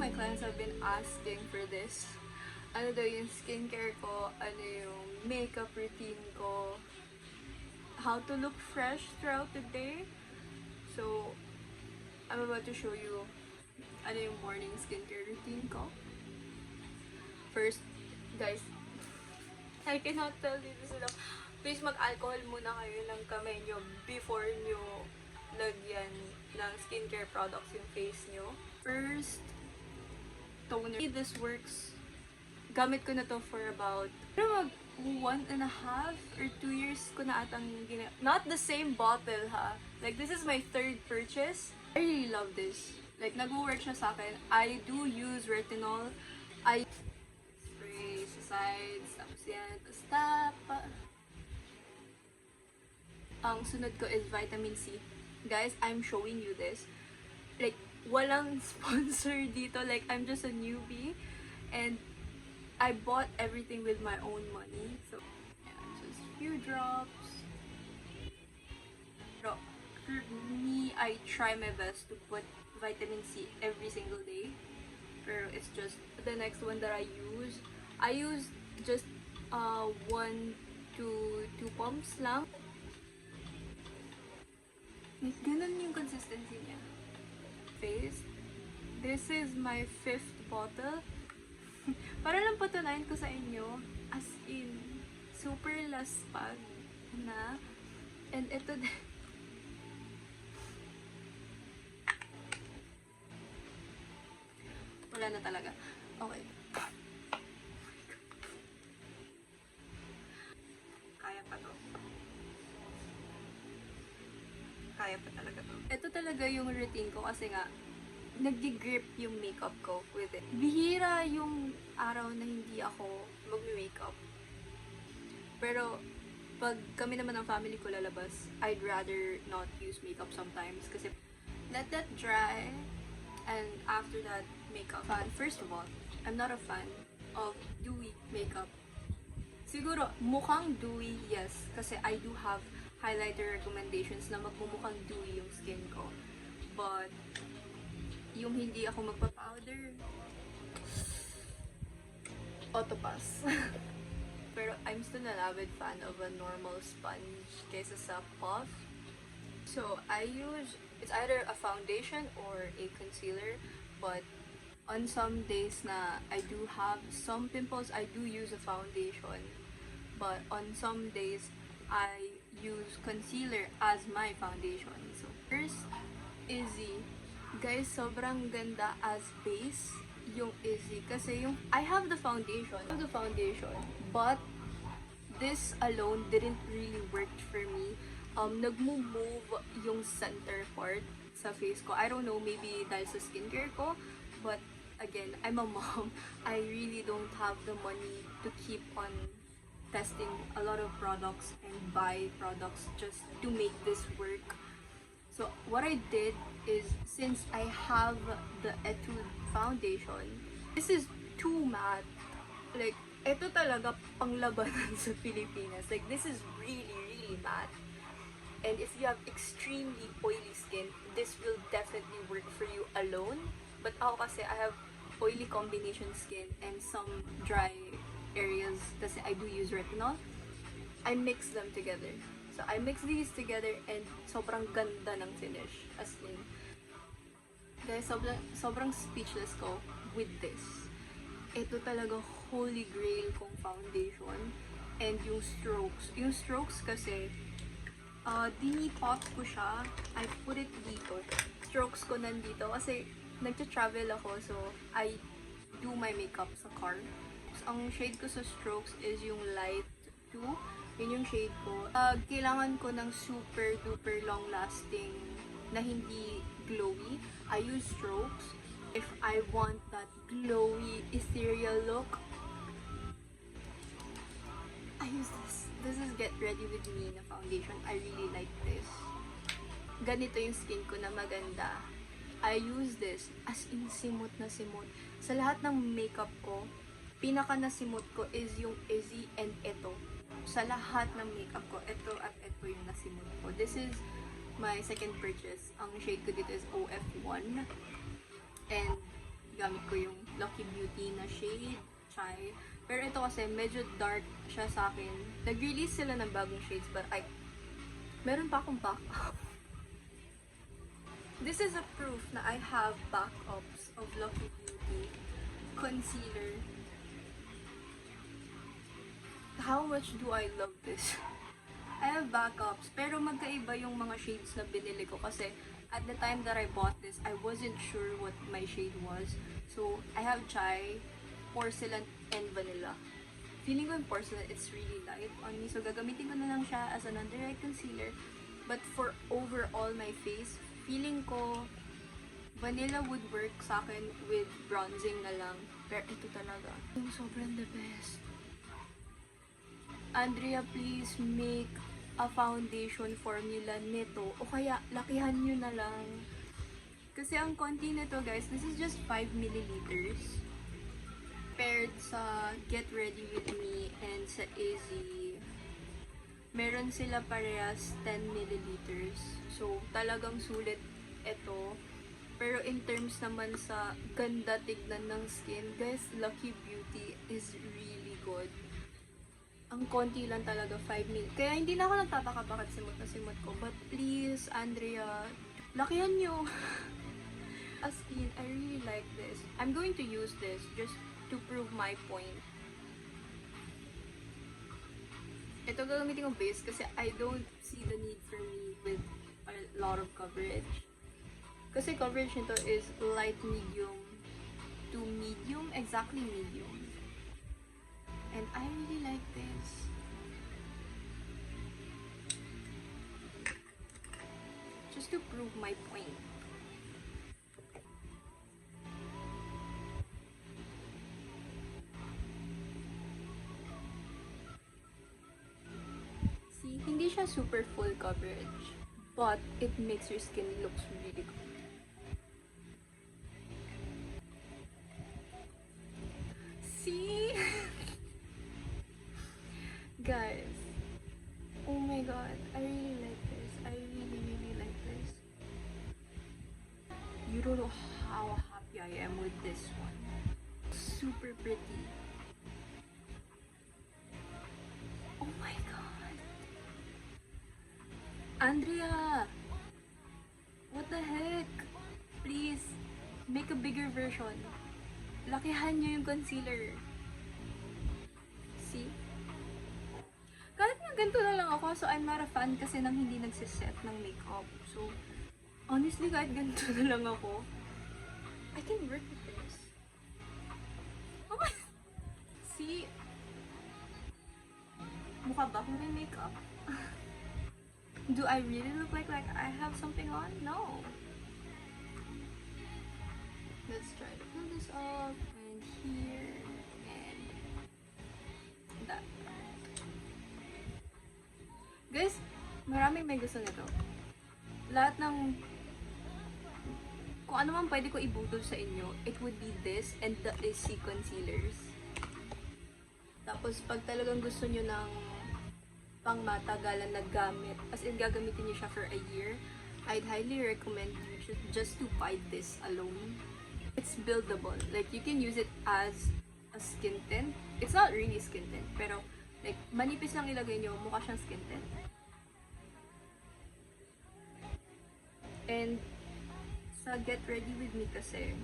my clients have been asking for this. Ano daw yung skincare ko, ano yung makeup routine ko, how to look fresh throughout the day. So, I'm about to show you ano yung morning skincare routine ko. First, guys, I cannot tell you this enough. Please mag-alcohol muna kayo ng kamay nyo before nyo lagyan ng skincare products yung face nyo. First, toner. This works. Gamit ko na to for about, pero mag 1.5 or 2 years ko na atang not the same bottle ha. Like, this is my third purchase. I really love this. Like, nag-work siya sa akin. I do use retinol. I spray sa sides, tapos yan, tapos tapa. Ang sunod ko is vitamin C. Guys, I'm showing you this. Like, walang sponsor dito. Like, I'm just a newbie. And I bought everything with my own money. So, yeah, just a few drops. Pero, for me, I try my best to put vitamin C every single day. Pero it's just the next one that I use just 1 to 2 pumps lang. Like, ganun yung consistency niya. Face. This is my 5th bottle. Para lang patunayan ko sa inyo, as in, super laspag na. And ito din. Wala na talaga. Okay. Kaya pa to. Kaya pa talaga to. Ito talaga yung routine ko kasi nga, nag-grip yung makeup ko with it. Bihira yung araw na hindi ako mag-makeup. Pero, pag kami naman ng family ko lalabas, I'd rather not use makeup sometimes kasi let that dry and after that, makeup. First of all, I'm not a fan of dewy makeup. Siguro, mukhang dewy, yes, kasi I do have highlighter recommendations na magmumukhang dewy yung skin ko. But, yung hindi ako magpa-powder, autopass. Pero I'm still an avid fan of a normal sponge kaysa sa puff. So it's either a foundation or a concealer, but on some days na I do have some pimples, I do use a foundation. But on some days, I use concealer as my foundation. So first, Izzy. Guys, sobrang ganda as base yung Izzy. Kasi yung, I have the foundation, but this alone didn't really work for me. Nagmo-move yung center part sa face ko. I don't know, maybe dahil sa skincare ko, but again, I'm a mom. I really don't have the money to keep on testing a lot of products and buy products just to make this work. So, what I did is, since I have the Etude foundation, this is too matte. Like, ito talaga panglabanan sa Pilipinas. Like, this is really, really matte. And if you have extremely oily skin, this will definitely work for you alone. But ako kasi, I have oily combination skin and some dry areas kasi I do use retinol. I mix them together. So, I mix these together and sobrang ganda ng finish. As in, guys, sobrang speechless ko with this. Ito talaga holy grail kong foundation. And yung strokes. Yung strokes kasi, dinipot ko siya. I put it dito. Strokes ko nandito kasi nagta-travel ako. So, I do my makeup sa car. So, ang shade ko sa strokes is yung light 2. Yun yung shade ko. Kailangan ko ng super duper long lasting na hindi glowy. I use strokes. If I want that glowy, ethereal look, I use this. This is Get Ready With Me na foundation. I really like this. Ganito yung skin ko na maganda. I use this as in simot na simot. Sa lahat ng makeup ko, pinaka nasimot ko is yung Izzy and ito. Sa lahat ng makeup ko, ito at ito yung nasimot ko. This is my second purchase. Ang shade ko dito is OF1. And gamit ko yung Lucky Beauty na shade, Chai. Pero ito kasi medyo dark siya sa akin. Nag-release sila ng bagong shades but meron pa akong backup. This is a proof na I have backups of Lucky Beauty concealer. How much do I love this? I have backups, pero magkaiba yung mga shades na binili ko kasi at the time that I bought this, I wasn't sure what my shade was. So, I have Chai, Porcelain, and Vanilla. Feeling ko yung Porcelain, it's really light on me. So, gagamitin ko na lang siya as an under eye concealer. But for overall my face, feeling ko Vanilla would work sa akin with bronzing na lang. Pero ito talaga, yung sobrang the best. Andrea, please make a foundation formula nito. O kaya, lakihan nyo na lang. Kasi ang konti nito, guys, this is just 5 milliliters. Paired sa Get Ready With Me and sa Izzy, meron sila parehas 10 milliliters. So, talagang sulit ito. Pero in terms naman sa ganda tignan ng skin, guys, Lucky Beauty is really good. Ang konti lang talaga, 5 ml. Kaya hindi na ako nagtataka bakit simot na simot ko. But please, Andrea, lakihan nyo. As in, I really like this. I'm going to use this just to prove my point. Ito gagamitin ko base kasi I don't see the need for me with a lot of coverage. Kasi coverage nito is light medium to medium, exactly medium. And I really like this. Just to prove my point. See, hindi siya super full coverage, but it makes your skin looks really good. See? Guys, oh my god, I really like this. I really like this. You don't know how happy I am with this one. Super pretty. Oh my god. Andrea! What the heck? Please, make a bigger version. Lakihan nyo yung concealer. See? Kahit nga ganito na lang ako, so I'm not a fan kasi nang hindi nagsiset ng makeup. So, honestly, kahit ganito na lang ako, I can work with this. Oh my... See? Mukha ba akong may makeup? Do I really look like I have something on? No. Let's try to pull this up, and here, and that. Guys, maraming may gusto nito. Lahat ng kung ano man pwede ko ibudol sa inyo, it would be this and the Issey concealers. Tapos pag talagang gusto nyo ng pang matagalan na gamit, as in gagamitin nyo siya for a year, I'd highly recommend you just to buy this alone. It's buildable. Like, you can use it as a skin tint. It's not really skin tint, pero like, manipis lang ilagay nyo, mukha siyang skin tint. And sa Get Ready With Me kasi,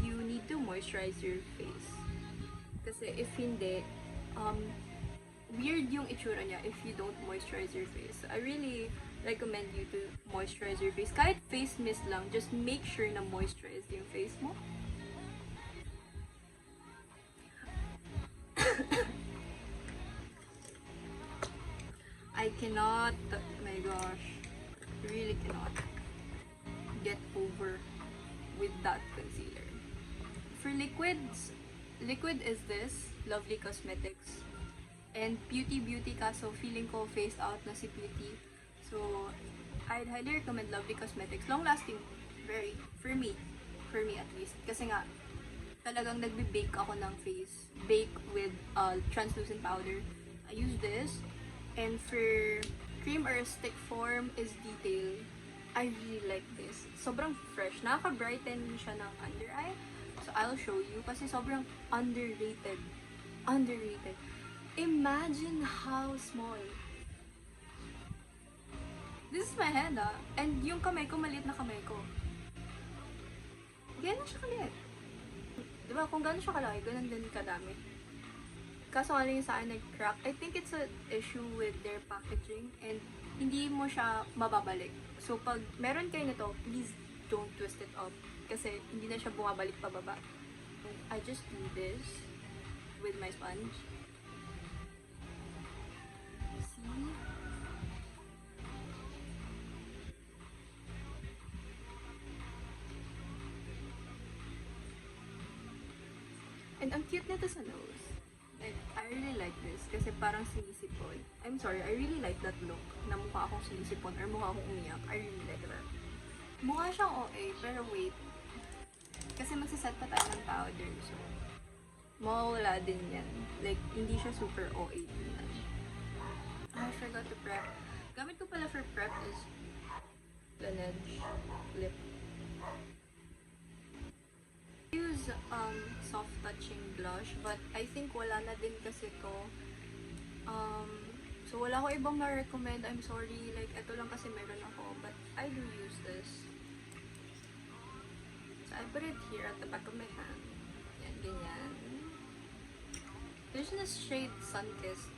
you need to moisturize your face. Kasi if hindi, weird yung itsura niya if you don't moisturize your face. So I really recommend you to moisturize your face. Kahit face mist lang, just make sure na moisturize yung face mo. I cannot, oh my gosh, really cannot get over with that concealer. For liquids, liquid is this, Lovely Cosmetics. And Beauty ka, so feeling ko phased out na si Beauty. So, I'd highly recommend Lovely Cosmetics. Long lasting, very, for me at least. Kasi nga, talagang nagbe-bake ako ng face. Bake with translucent powder. I use this. And for cream or stick form is Detail. I really like this. Sobrang fresh. Nakaka-brighten siya ng under eye. So, I'll show you kasi sobrang underrated. Underrated. Imagine how small. This is my hand, ah. And yung kamay ko, maliit na kamay ko. Ganyan siya kaliit. Diba, kung gano'n siya kalaki, ganun din kadami. Kaso nga lang yung sa akin nag-crack. I think it's an issue with their packaging and hindi mo siya mababalik. So, pag meron kayo nito, please don't twist it up kasi hindi na siya bumabalik pababa. I just do this with my sponge. See? And ang cute nito sa nose. Like, I really like this kasi parang sinisipon. I'm sorry, I really like that look na mukha akong sinisipon or mukha akong umiyak. I really like that. Mukha siyang OA, pero wait. Kasi magsaset pa tayo ng powder, so mawawala din yan. Like, hindi siya super OA din yan. I forgot to prep. Gamit ko pala for prep is Laneige lip. Use soft touching blush, but I think wala na din kasi to. So wala ko ibang ma-recommend. I'm sorry, like ito lang kasi meron ako, but I do use this. So I put it here at the back of my hand. Yan, ganyan. There's this shade Sunkissed.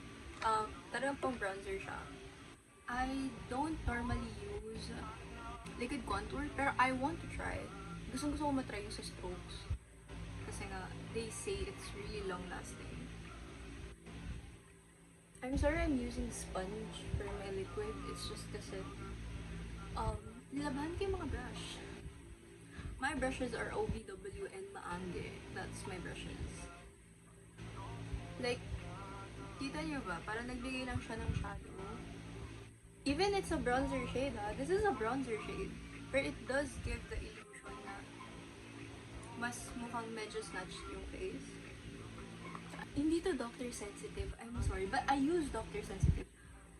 Talagang pang bronzer siya. I don't normally use liquid contour, pero I want to try. Gusto ko matry yung sa strokes. Kasi nga, they say it's really long-lasting. I'm sorry I'm using sponge for my liquid. It's just kasi, nilabahan ko yung mga brush. My brushes are OBW and Maange. That's my brushes. Like, kita niyo ba? Parang nagbigay lang siya ng shadow. Even it's a bronzer shade, ha? This is a bronzer shade. But it does give the illusion na mas mukhang medyo snatched yung face. Hindi to doctor sensitive, I'm sorry, but I use doctor sensitive.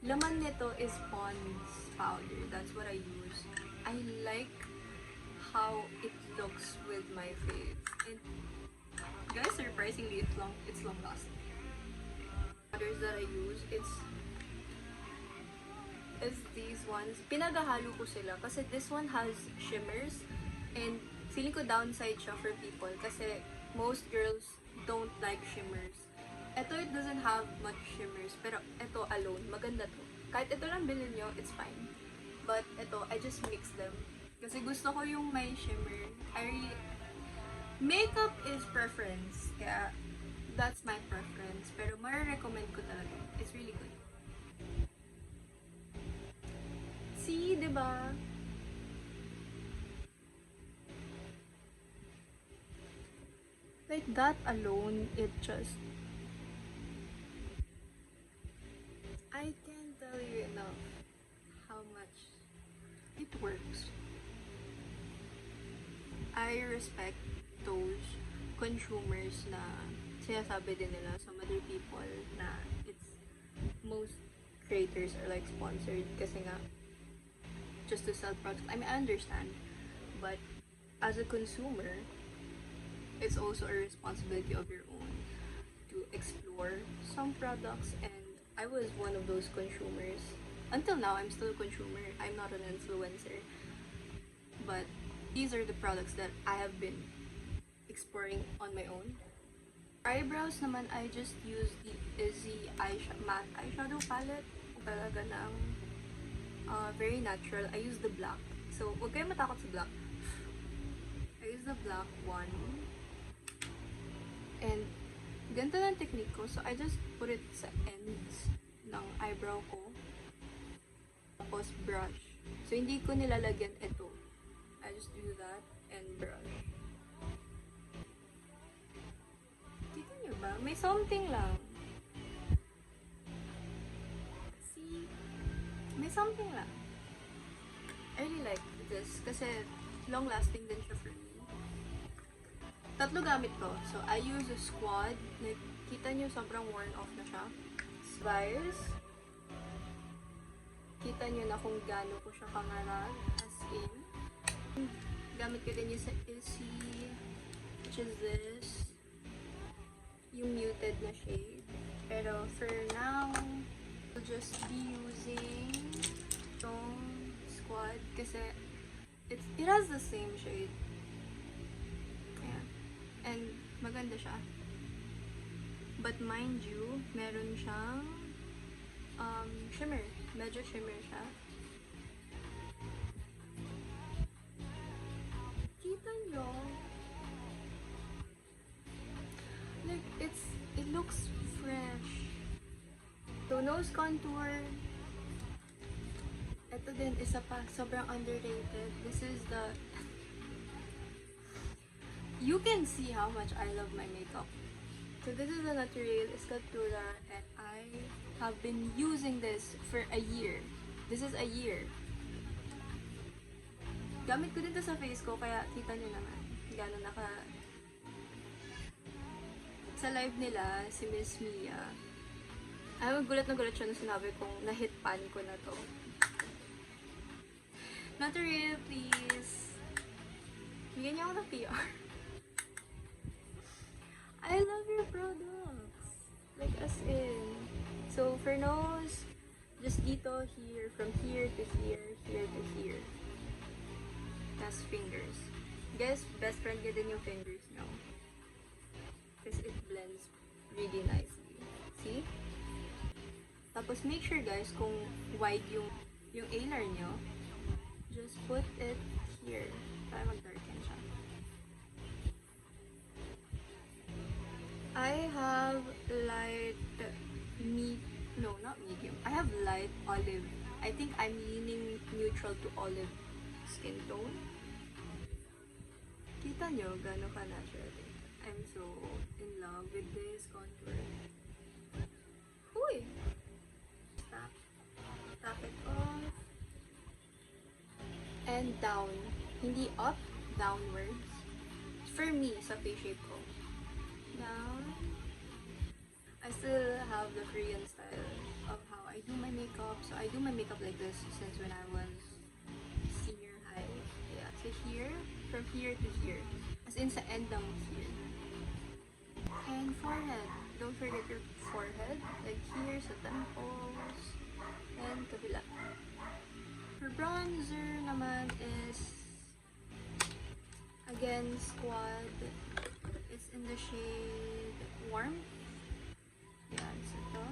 Laman nito is Pond's powder, that's what I use. I like how it looks with my face. And guys, surprisingly, it's long lasting. Powders that I use, it's these ones. Pinagahalo ko sila kasi this one has shimmers and feeling ko downside siya for people kasi most girls don't like shimmers. Ito, it doesn't have much shimmers, pero ito alone, maganda to. Kahit ito lang bilhin nyo, it's fine. But ito, I just mix them. Kasi gusto ko yung may shimmer. Makeup is preference, kaya that's my preference. Pero ma-recommend ko talaga. It's really good. See, diba? Like that alone, it just... I can't tell you enough how much it works. I respect those consumers na sinasabi din nila some other people na it's most creators are like sponsored kasi nga just to sell products. I mean, I understand, but as a consumer, it's also a responsibility of your own to explore some products, and I was one of those consumers. Until now, I'm still a consumer. I'm not an influencer, but these are the products that I have been exploring on my own. Eyebrows naman, I just use the Izzy matte eyeshadow palette. Talaga ng very natural. I use the black. So, huwag kayo matakot sa black. I use the black one. And, ganito lang technique ko. So, I just put it sa ends ng eyebrow ko. Tapos, brush. So, hindi ko nilalagyan ito. I just do that and brush. Kita niyo ba? May something lang. May something lang. I really like this kasi long-lasting din siya for me. Tatlo gamit ko. So, I use a Squad. Like, kita nyo sobrang worn off na siya. Spires. Kita nyo na kung gaano ko siya kangarag. As in. Gamit ko din yung sa Izzy which is this, yung muted na shade. Pero for now, I'll just be using itong Squad kasi it has the same shade. Ayan. And maganda siya. But mind you, meron siyang shimmer. Medyo shimmer siya. Kita nyo? Like, it looks fresh. So, nose contour. Ito din, isa pa, sobrang underrated. This is the... You can see how much I love my makeup. So this is the Natural Sculptura and I have been using this for a year. This is a year. Gamit ko din to sa face ko kaya kita nyo naman gano'n naka... Sa live nila, si Miss Mia, ay gulat na gulat siya nung sinabi kong na-hit pan ko na to. Natural, please. Bigyan niyo ako ng PR. I love your products. Like as in. So for nose, just dito, here, from here to here, here to here. That's fingers. Guess best friend niya din yung fingers nyo. Because it blends really nicely. See? Tapos make sure guys kung wide yung A-line nyo, just put it here para mag-darken siya. I have light not medium. I have light olive. I think I'm leaning neutral to olive skin tone. Kita nyo gano'n ka natural. I'm so in love with this contour. Uy! Tap it off. And down. Hindi up, downwards. For me, sa face shape ko. Down. I still have the Korean style of how I do my makeup. So I do my makeup like this since when I was senior high. Yeah. So here, from here to here. As in sa end ng here. And forehead. Don't forget your forehead. Like here sa temples. And kabila. For bronzer naman is again Squad. It's in the shade Warm. Yan, so ito.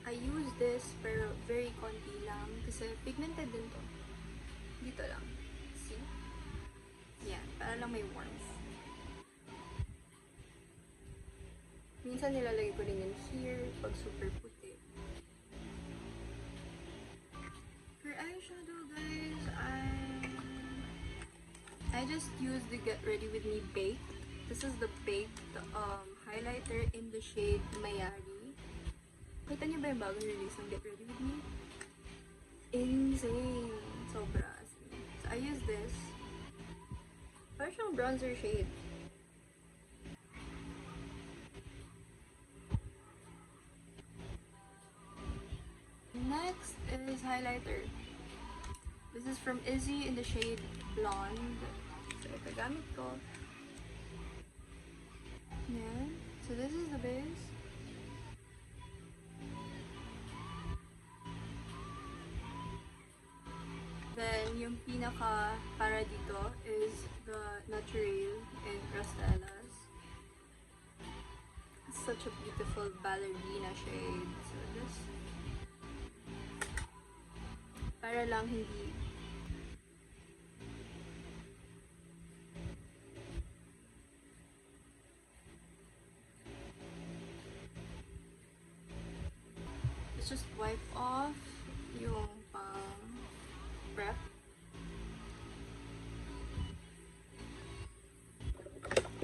I use this pero very konti lang kasi pigmented din to. Dito lang. See? Yan, para lang may warmth. Minsan nilalagay ko din yan here pag super puti. For eyeshadow guys, I just use the Get Ready With Me Baked. This is the baked highlighter in the shade Mayari. Kita niyo ba yung bagong release ng Get Ready With Me? Insane! Sobra. So I use this. Parang siyang bronzer shade. Next is highlighter. This is from Izzy in the shade Blonde. So ito gamit ko. Yan. So this is the base. Then yung pinaka para dito is the Natural in Rastellas. It's such a beautiful ballerina shade. So this para lang hindi just wipe off yung pang prep.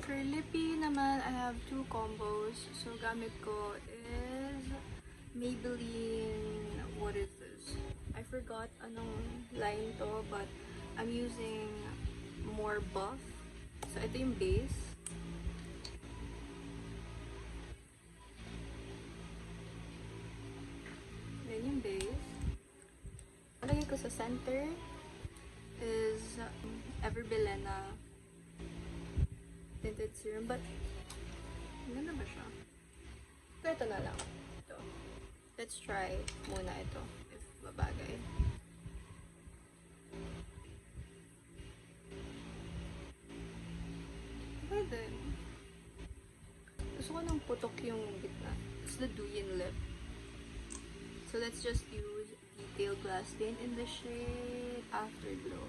For lippy naman, I have two combos. So gamit ko is Maybelline, what is this? I forgot anong line to, but I'm using more buff. So ito yung base. Yung base. Lagay ko sa center is Everbelena tinted serum. But, ganda ba siya? Pero ito na lang. Ito. Let's try muna ito. If mabagay. Pwede. Gusto ko ng putok yung gitna. It's the Douyin lip. So let's just use Detail Glass Stain in the shade Afterglow.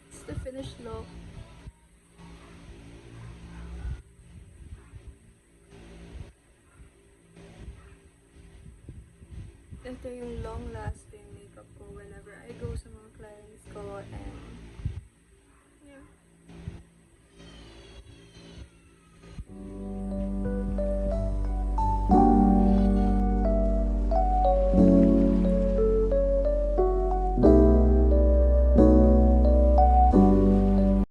It's the finished look. Ito yung long-lasting makeup ko whenever I go sa mga clients ko and